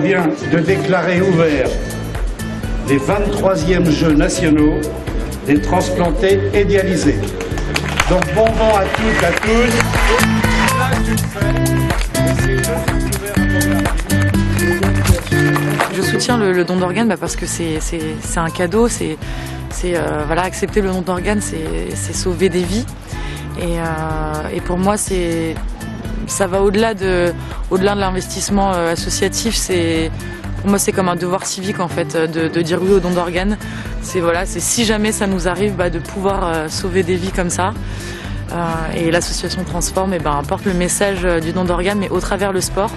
vient de déclarer ouverts les 23e Jeux nationaux des transplantés et dialysés. Donc bon vent à toutes, à tous. Je soutiens le don d'organes parce que c'est un cadeau, voilà, accepter le don d'organes, c'est sauver des vies. Et pour moi, ça va au-delà de l'investissement associatif. Pour moi, c'est comme un devoir civique en fait, de dire oui au don d'organes. C'est si jamais ça nous arrive de pouvoir sauver des vies comme ça. Et l'association Transform porte le message du don d'organes, mais au travers le sport.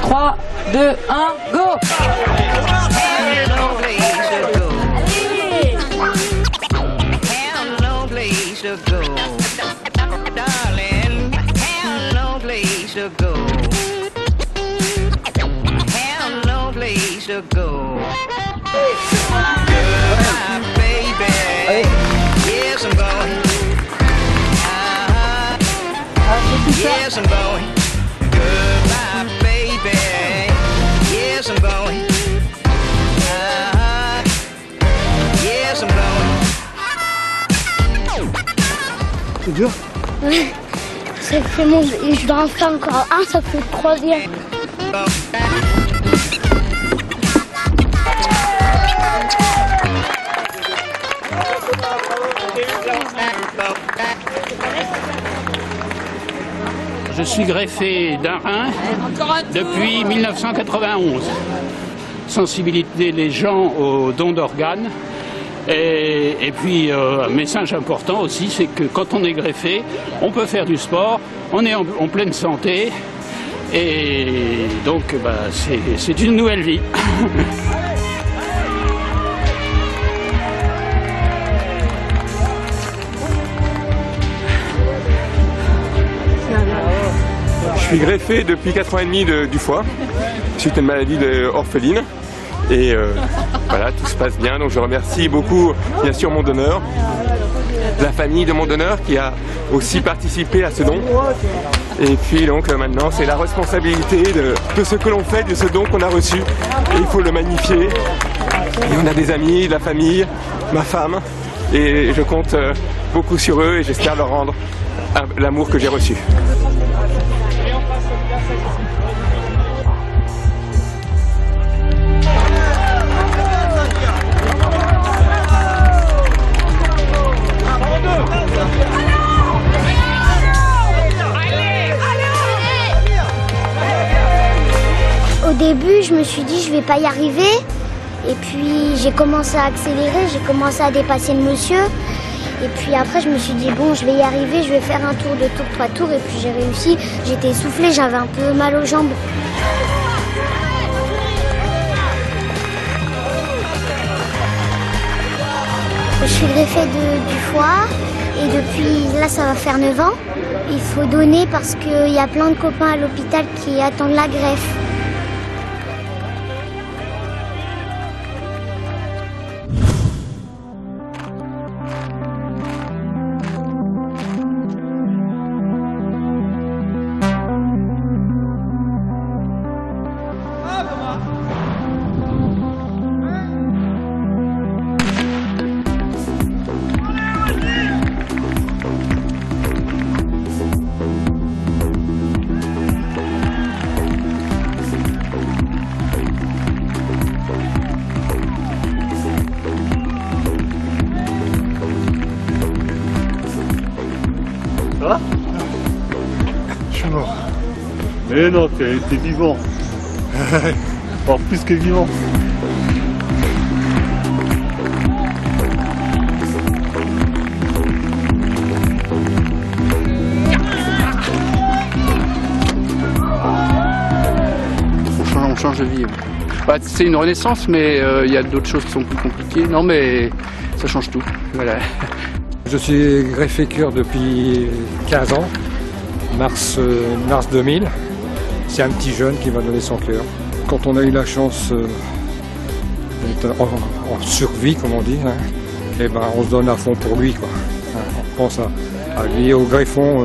3, 2, 1, go! Yes, I'm going. Goodbye, baby. Yes, I'm going. Yes, I'm going. C'est dur? Ouais. Ça fait je dois en faire encore un, ça fait le 3e. Je suis greffé d'un rein depuis 1991. Sensibiliser les gens au don d'organes. Et puis, un message important aussi, c'est que quand on est greffé, on peut faire du sport, on est en pleine santé. Et donc, c'est une nouvelle vie. Je suis greffé depuis 4 ans et demi du foie, suite à une maladie orpheline. Et voilà, tout se passe bien. Donc je remercie beaucoup, bien sûr, mon donneur, la famille de mon donneur qui a aussi participé à ce don. Et puis donc maintenant, c'est la responsabilité de ce que l'on fait, de ce don qu'on a reçu. Et il faut le magnifier. Et on a des amis, de la famille, ma femme. Et je compte beaucoup sur eux et j'espère leur rendre l'amour que j'ai reçu. Au début, je me suis dit je vais pas y arriver. Et puis j'ai commencé à accélérer, j'ai commencé à dépasser le monsieur. Et puis après, je me suis dit bon, je vais y arriver, je vais faire un tour, 2 tours, 3 tours. Et puis j'ai réussi. J'étais essoufflée, j'avais un peu mal aux jambes. Je suis greffée du foie et depuis là, ça va faire 9 ans. Il faut donner parce qu'il y a plein de copains à l'hôpital qui attendent la greffe. Ça va? Je suis mort. Mais non, t'es vivant. Encore plus que vivant. On change de vie. C'est une renaissance, mais il y a d'autres choses qui sont plus compliquées. Non, mais ça change tout. Voilà. Je suis greffé cœur depuis 15 ans, mars 2000. C'est un petit jeune qui m'a donné son cœur. Quand on a eu la chance d'être en survie, comme on dit, et on se donne à fond pour lui, quoi. On pense à lui, au greffon.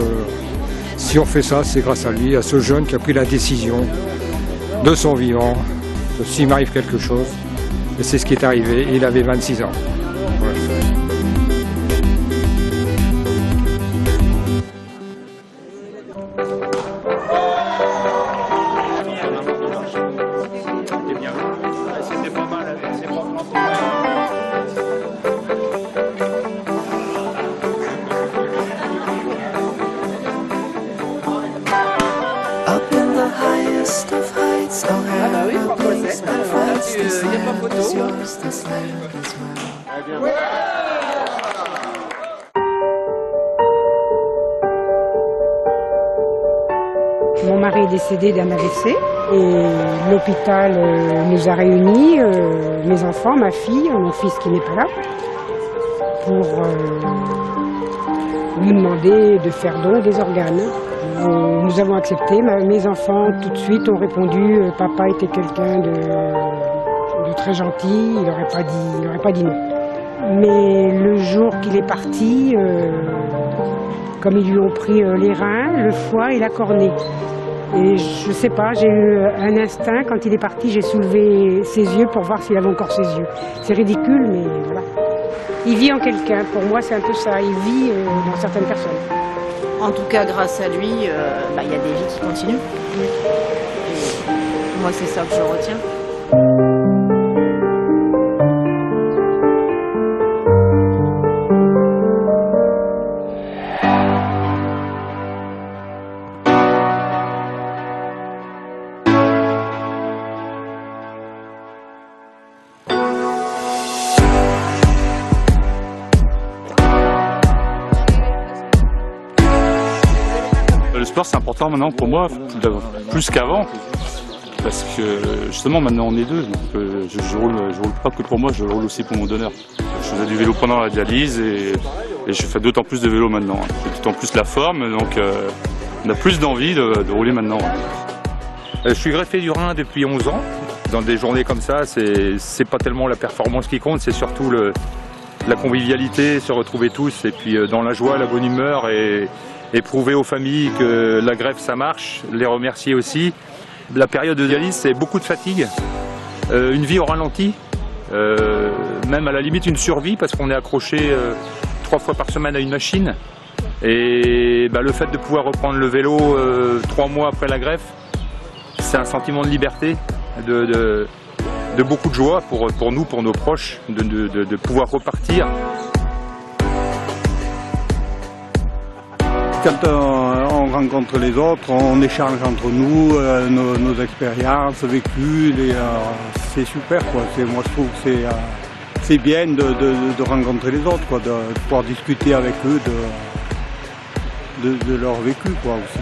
Si on fait ça, c'est grâce à lui, à ce jeune qui a pris la décision de son vivant, s'il m'arrive quelque chose. Et c'est ce qui est arrivé, il avait 26 ans. Voilà. Mon mari est décédé d'un AVC et l'hôpital nous a réunis, mes enfants, ma fille, mon fils qui n'est pas là, pour nous demander de faire don des organes. Nous avons accepté, mes enfants tout de suite ont répondu, papa était quelqu'un de très gentil, il n'aurait pas dit non. Mais le jour qu'il est parti, comme ils lui ont pris les reins, le foie et la cornée. Et je sais pas, j'ai eu un instinct, quand il est parti, j'ai soulevé ses yeux pour voir s'il avait encore ses yeux. C'est ridicule, mais voilà. Il vit en quelqu'un, pour moi c'est un peu ça, il vit dans certaines personnes. En tout cas, grâce à lui, il y a des vies qui continuent. Et moi, c'est ça que je retiens. Le sport c'est important maintenant pour moi, plus qu'avant, parce que justement maintenant on est deux, donc je roule pas que pour moi, je roule aussi pour mon donneur. Je faisais du vélo pendant la dialyse et je fais d'autant plus de vélo maintenant. J'ai d'autant plus la forme, donc on a plus d'envie de rouler maintenant. Je suis greffé du rein depuis 11 ans. Dans des journées comme ça, c'est pas tellement la performance qui compte, c'est surtout la convivialité, se retrouver tous et puis dans la joie, la bonne humeur et prouver aux familles que la greffe ça marche, les remercier aussi. La période de dialyse c'est beaucoup de fatigue, une vie au ralenti, même à la limite une survie parce qu'on est accroché 3 fois par semaine à une machine et le fait de pouvoir reprendre le vélo 3 mois après la greffe, c'est un sentiment de liberté, de beaucoup de joie pour nous, pour nos proches, de pouvoir repartir. Quand on rencontre les autres, on échange entre nous, nos expériences vécues, c'est super quoi. Moi je trouve que c'est bien de rencontrer les autres, quoi, de pouvoir discuter avec eux de leur vécu quoi, aussi.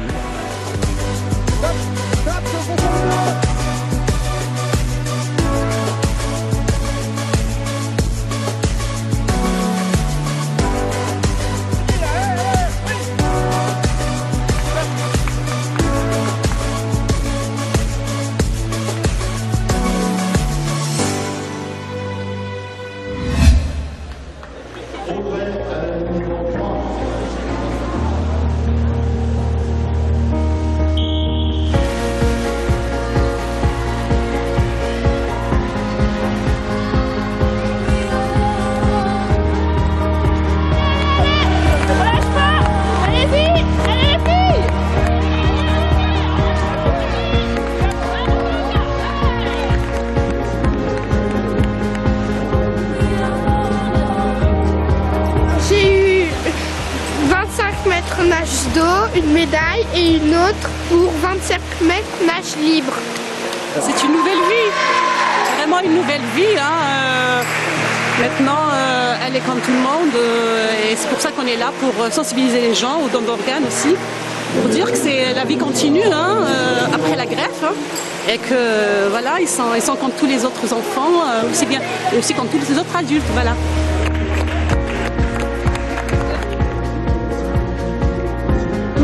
Nage d'eau, une médaille et une autre pour 25 mètres nage libre. C'est une nouvelle vie, vraiment une nouvelle vie. Maintenant, elle est comme tout le monde et c'est pour ça qu'on est là pour sensibiliser les gens aux dons d'organes aussi, pour dire que la vie continue après la greffe et que voilà, ils sont comme tous les autres enfants, aussi bien et aussi comme tous les autres adultes. Voilà.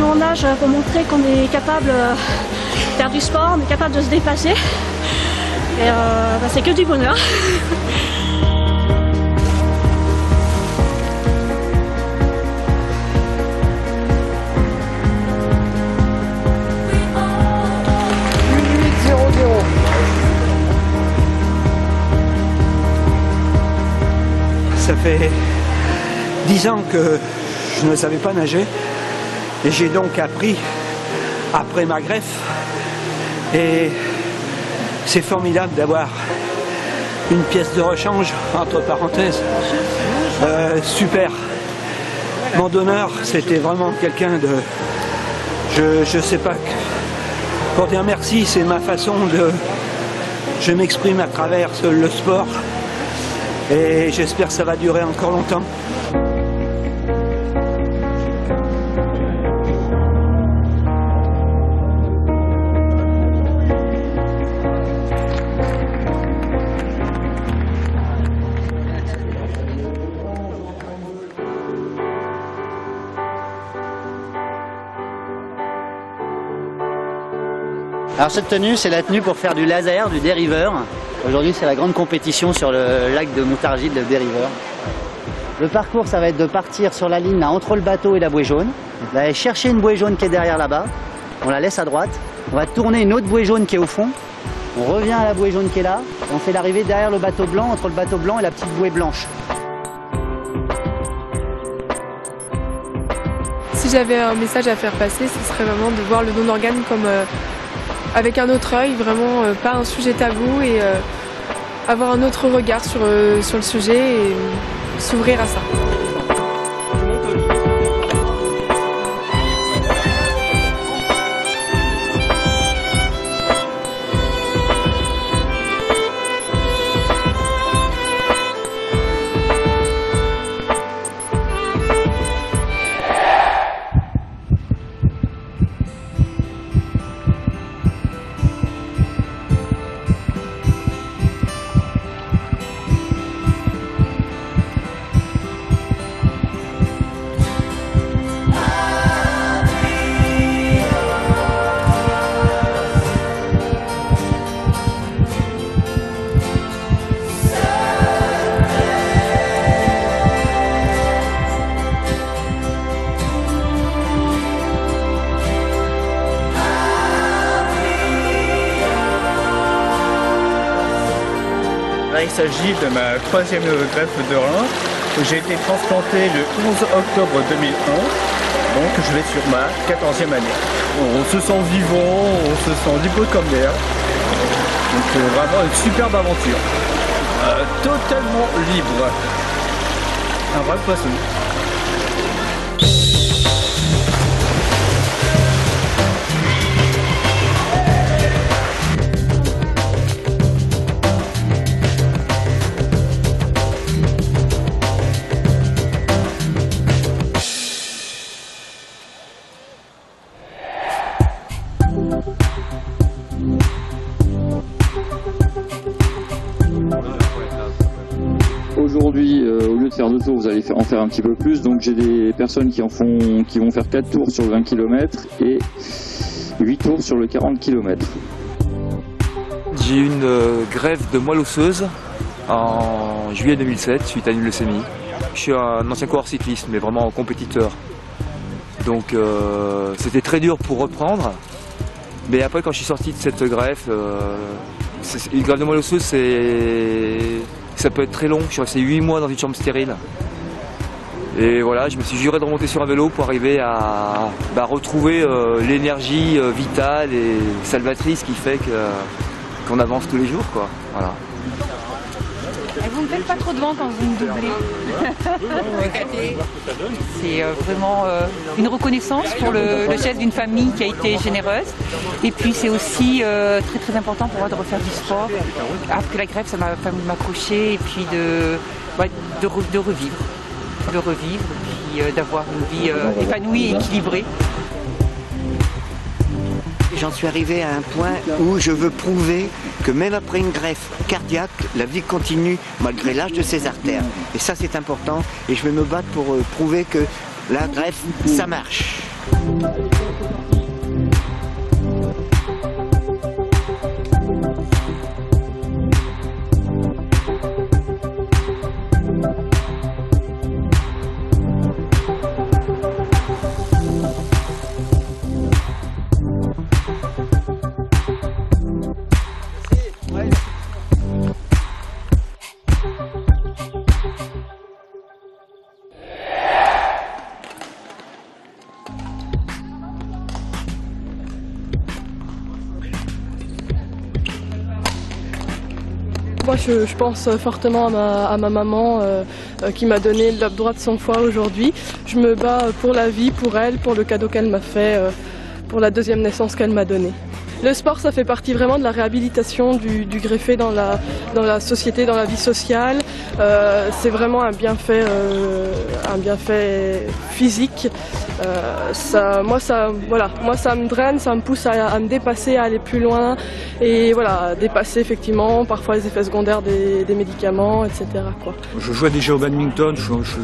On nage pour montrer qu'on est capable de faire du sport, on est capable de se dépasser. Et c'est que du bonheur. fait 10 ans que je ne savais pas nager et j'ai donc appris après ma greffe et c'est formidable d'avoir une pièce de rechange, entre parenthèses, super. Mon donneur, c'était vraiment quelqu'un de... Je sais pas, pour dire merci, c'est ma façon de... Je m'exprime à travers le sport et j'espère que ça va durer encore longtemps. Alors cette tenue, c'est la tenue pour faire du laser, du dériveur. Aujourd'hui, c'est la grande compétition sur le lac de Montargis, le dériveur. Le parcours, ça va être de partir sur la ligne là, entre le bateau et la bouée jaune, d'aller chercher une bouée jaune qui est derrière là-bas, on la laisse à droite, on va tourner une autre bouée jaune qui est au fond, on revient à la bouée jaune qui est là, on fait l'arrivée derrière le bateau blanc, entre le bateau blanc et la petite bouée blanche. Si j'avais un message à faire passer, ce serait vraiment de voir le don d'organes comme avec un autre œil, vraiment pas un sujet tabou et avoir un autre regard sur le sujet et s'ouvrir à ça. Il s'agit de ma 3e greffe de rein. J'ai été transplanté le 11 octobre 2011, donc je vais sur ma 14e année. On se sent vivant, on se sent libre comme l'air. Donc vraiment une superbe aventure. Totalement libre. Un vrai poisson. Aujourd'hui, au lieu de faire 2 tours, vous allez en faire un petit peu plus. Donc j'ai des personnes qui vont faire 4 tours sur le 20 km et 8 tours sur le 40 km. J'ai eu une greffe de moelle osseuse en juillet 2007 suite à une leucémie. Je suis un ancien coureur cycliste, mais vraiment compétiteur. Donc c'était très dur pour reprendre. Mais après, quand je suis sorti de cette greffe, une greffe de moelle osseuse, ça peut être très long. Je suis resté 8 mois dans une chambre stérile. Et voilà, je me suis juré de remonter sur un vélo pour arriver à retrouver l'énergie vitale et salvatrice qui fait qu'on avance tous les jours, quoi. Voilà. Et vous ne faites pas trop de vent quand vous me doublez. C'est vraiment une reconnaissance pour le chef d'une famille qui a été généreuse. Et puis c'est aussi très très important pour moi de refaire du sport. Après la greffe, ça m'a permis de m'accrocher et puis de revivre. De revivre et puis d'avoir une vie épanouie et équilibrée. J'en suis arrivé à un point où je veux prouver que même après une greffe cardiaque, la vie continue malgré l'âge de ses artères. Et ça c'est important et je vais me battre pour prouver que la greffe, ça marche. Moi, je pense fortement à ma maman qui m'a donné le droit de son foie aujourd'hui. Je me bats pour la vie, pour elle, pour le cadeau qu'elle m'a fait, pour la deuxième naissance qu'elle m'a donnée. Le sport, ça fait partie vraiment de la réhabilitation du greffé dans la société, dans la vie sociale. C'est vraiment un bienfait physique. Moi, ça me draine, ça me pousse à me dépasser, à aller plus loin et voilà, dépasser effectivement parfois les effets secondaires des médicaments, etc. quoi. Je jouais déjà au badminton,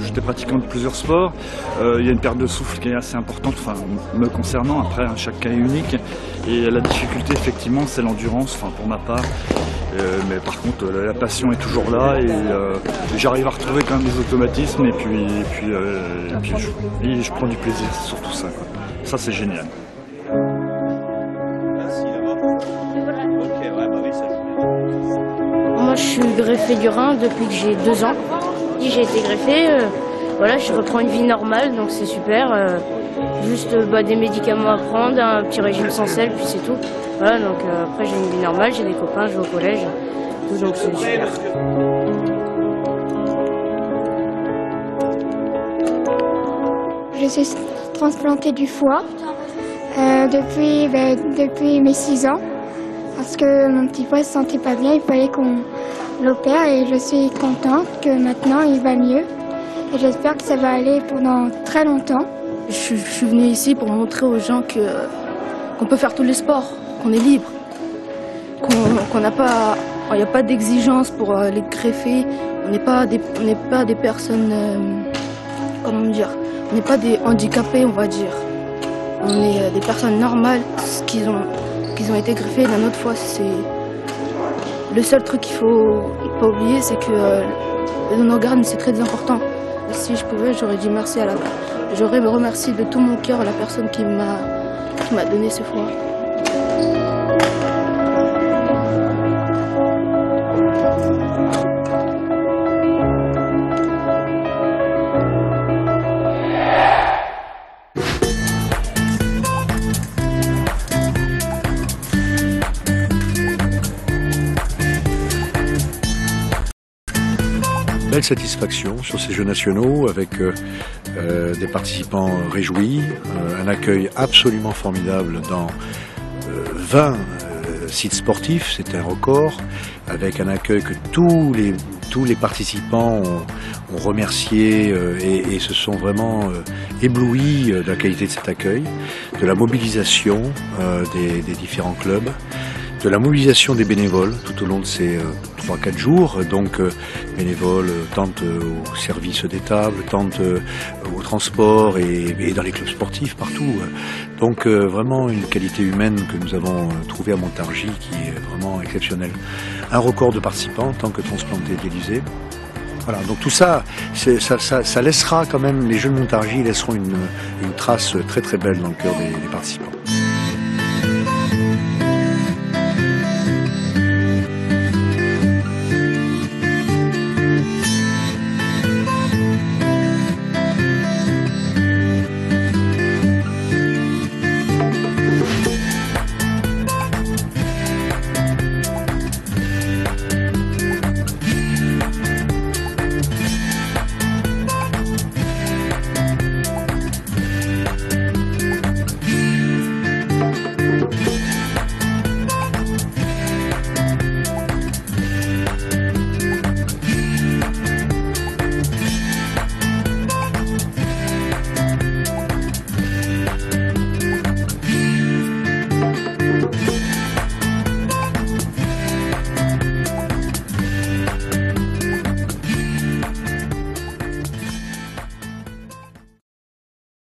j'étais pratiquant de plusieurs sports. Il y a une perte de souffle qui est assez importante, enfin, me concernant. Après, chaque cas est unique. Et la difficulté, effectivement, c'est l'endurance, enfin, pour ma part. Mais par contre, la passion est toujours là et j'arrive à retrouver quand même des automatismes et puis je prends du plaisir sur tout ça, quoi. Ça, c'est génial. Moi, je suis greffé du rein depuis que j'ai 2 ans. J'ai été greffé, voilà, je reprends une vie normale, donc c'est super. Juste des médicaments à prendre, un petit régime sans sel, puis c'est tout. Voilà, donc après j'ai une vie normale, j'ai des copains, je vais au collège, tout, donc c'est super. Je suis transplantée du foie depuis mes 6 ans, parce que mon petit foie ne se sentait pas bien, il fallait qu'on l'opère et je suis contente que maintenant il va mieux. Et j'espère que ça va aller pendant très longtemps. Je suis venue ici pour montrer aux gens qu'on peut faire tous les sports, qu'on est libre, qu'on n'a pas, il n'y a pas d'exigence pour les greffer, on n'est pas des personnes, comment dire, on n'est pas des handicapés, on va dire. On est des personnes normales, qu'ils ont été greffés d'un autre foie. Le seul truc qu'il faut pas oublier, c'est que le don d'organes, c'est très important. Si je pouvais, j'aurais dit merci j'aurais remercié de tout mon cœur la personne qui m'a donné ce foie. Belle satisfaction sur ces Jeux nationaux avec des participants réjouis, un accueil absolument formidable dans 20 sites sportifs, c'était un record, avec un accueil que tous les participants ont remercié et se sont vraiment éblouis de la qualité de cet accueil, de la mobilisation des différents clubs, de la mobilisation des bénévoles tout au long de ces 3-4 jours. Donc bénévoles tentent au service des tables, tentent au transport et dans les clubs sportifs partout. Donc vraiment une qualité humaine que nous avons trouvée à Montargis qui est vraiment exceptionnelle. Un record de participants en tant que transplantés dialysés. Voilà, donc tout ça, ça laissera quand même, les Jeux de Montargis laisseront une trace très très belle dans le cœur des participants.